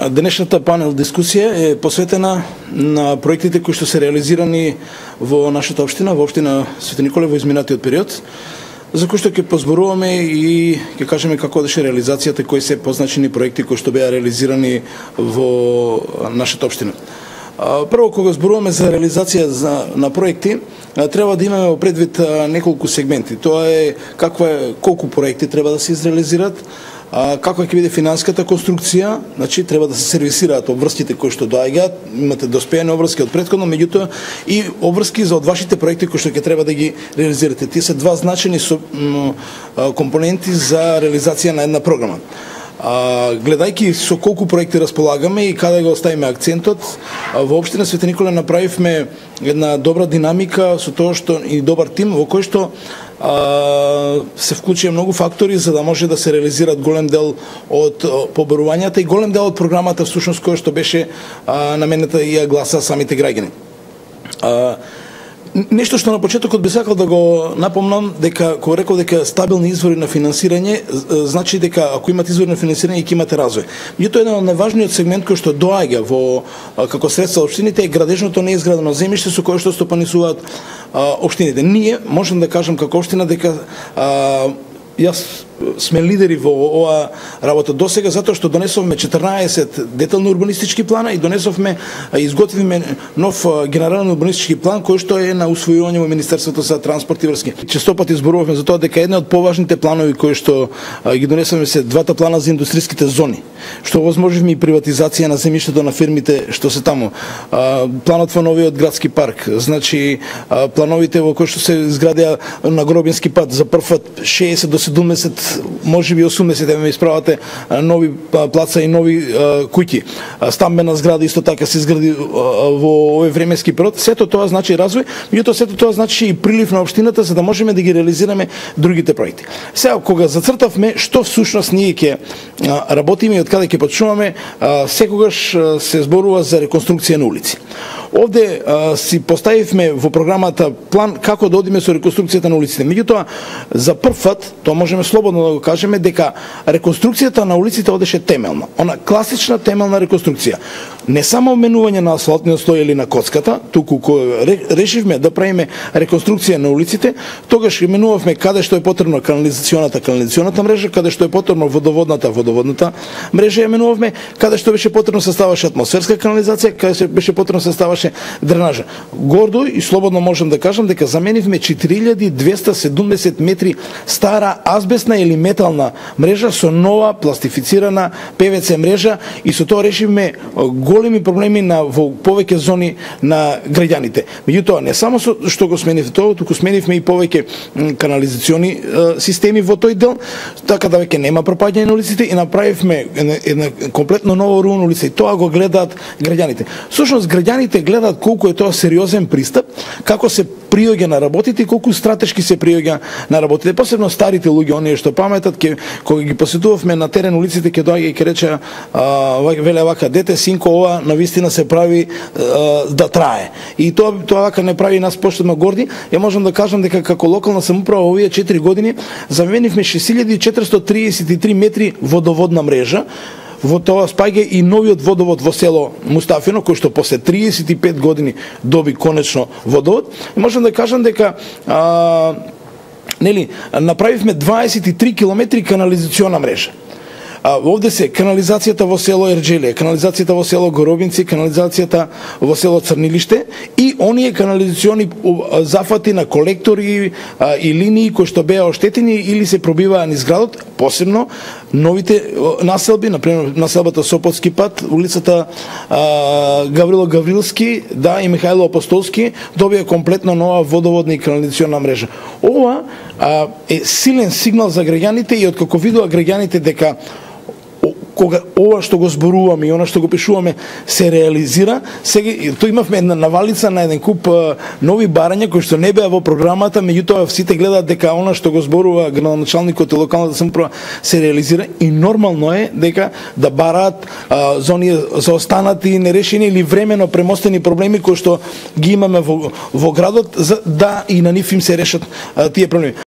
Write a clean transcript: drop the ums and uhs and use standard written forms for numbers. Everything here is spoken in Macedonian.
Денешната панел дискусија е посветена на проектите кои што се реализирани во нашата општина, во општина Свети Николе во изминатиот период, за кои што ќе позборуваме и ќе кажеме како одеше реализацијата, кои се позначени проекти кои што беа реализирани во нашата општина. Прво, кога зборуваме за реализација на проекти, треба да имаме во предвид неколку сегменти. Тоа е колку проекти треба да се изреализират, каква ќе биде финансиската конструкција, значи треба да се сервисираат обврските кои што доаѓаат, имате доспеени обврски од претходно, меѓутоа и обврски за од вашите проекти кои што ќе треба да ги реализирате. Тие се два значени компоненти за реализација на една програма. Гледајќи со колку проекти располагаме и каде го оставиме акцентот, во општина Свети Николе направивме една добра динамика со тоа што и добар тим во кој што се вклучија многу фактори за да може да се реализират голем дел од поборувањата и голем дел од програмата всушност која што беше наменета и ја гласа самите граѓани. Нешто што на почетокот би сакал да го напомнам, дека кога реков дека стабилни извори на финансирање, значи дека ако имате извори на финансирање ќе имате развој. Меѓутоа еден од најважниот сегмент кој што доаѓа во како средства општините е градежното неизградено земјиште со кое што стопанисуваат општините. Ние можам да кажам како општина дека јас сме лидери во оваа работа досега затоа што донесовме 14 детални урбанистички плана и изготвивме нов генерален урбанистички план кој што е на усвојување во Министерството за транспорт и врски. Често пати зборувавме за тоа дека една од поважните планови кои што ги донесовме се двата плана за индустријските зони, што возможивме и приватизација на земјиштето на фирмите што се таму. Планот во новиот градски парк, значи плановите во кои што се изградија на Гробински пат за прв пат 60 до 70, може би 80, ме исправате, нови плаца и нови куќи. Стамбена зграда исто така се изгради во овој временски период. Сето тоа значи развој, меѓутоа сето тоа значи и прилив на општината за да можеме да ги реализираме другите проекти. Сега кога зацртавме што всушност ние ќе работиме и од каде ќе почнуваме, секогаш се зборува за реконструкција на улици. Овде си поставивме во програмата план како да одиме со реконструкцијата на улиците. Меѓутоа, за прв пат, тоа можеме слободно да го кажеме, дека реконструкцијата на улиците одеше темелна. Она класична темелна реконструкција. Не само менување на асфалтниот слој или на коцката, туку кога решивме да правиме реконструкција на улиците, тогаш менувавме каде што е потребно канализационата мрежа, каде што е потребно водоводната мрежа ја менувавме, каде што беше потребно се ставаше атмосферска канализација, каде што беше потребно се ставаше дренажа. Гордо и слободно можам да кажам дека заменивме 4270 метри стара азбестна или метална мрежа со нова пластифицирана ПВЦ мрежа и со тоа решивме големи проблеми во повеќе зони на граѓаните. Меѓутоа, не само што го сменивме тоа, туку сменивме и повеќе канализациони системи во тој дел, така да веќе нема пропаѓање на улиците и направивме една комплетно нова урбана улица и тоа го гледаат граѓаните. Всушност граѓаните гледаат колку е тоа сериозен пристап, како се приоѓа на работите и колку стратешки се приоѓа на работите. Посебно старите луѓе, оние што паметат, кога ги посетувавме на терен улиците, ќе доаѓа и ќе рече веле вака, дете, синко, ова навистина се прави да трае. И тоа вака не прави нас поштедно горди. Ја можам да кажам дека како локална самоуправа овие 4 години заменивме 6433 метри водоводна мрежа. Во тоа спаѓа и новиот водовод во село Мустафино, кој што после 35 години доби конечно водовод. И можам да кажам дека направивме 23 километри канализациона мрежа. Овде се канализацијата во село Ерџелија, канализацијата во село Горобинци, канализацијата во село Црнилиште и оние канализациони зафати на колектори и линии кои што беа оштетени или се пробиваа низ градот, посебно новите населби, например населбата Сопотски пат, улицата Гаврило Гаврилски, и Михајло Апостолски добија комплетно нова водоводна и канализациона мрежа. Ова е силен сигнал за граѓаните и откако видува граѓаните дека кога ова што го зборуваме и она што го пишуваме се реализира, сега тоа имавме една навалица на еден куп нови барања кои што не беа во програмата, меѓутоа сите гледаат дека она што го зборува градоначалникот и локалната самоуправа се реализира и нормално е дека да бараат зони за останати нерешени или времено премостени проблеми кои што ги имаме во градот, за да и на нив им се решат тие проблеми.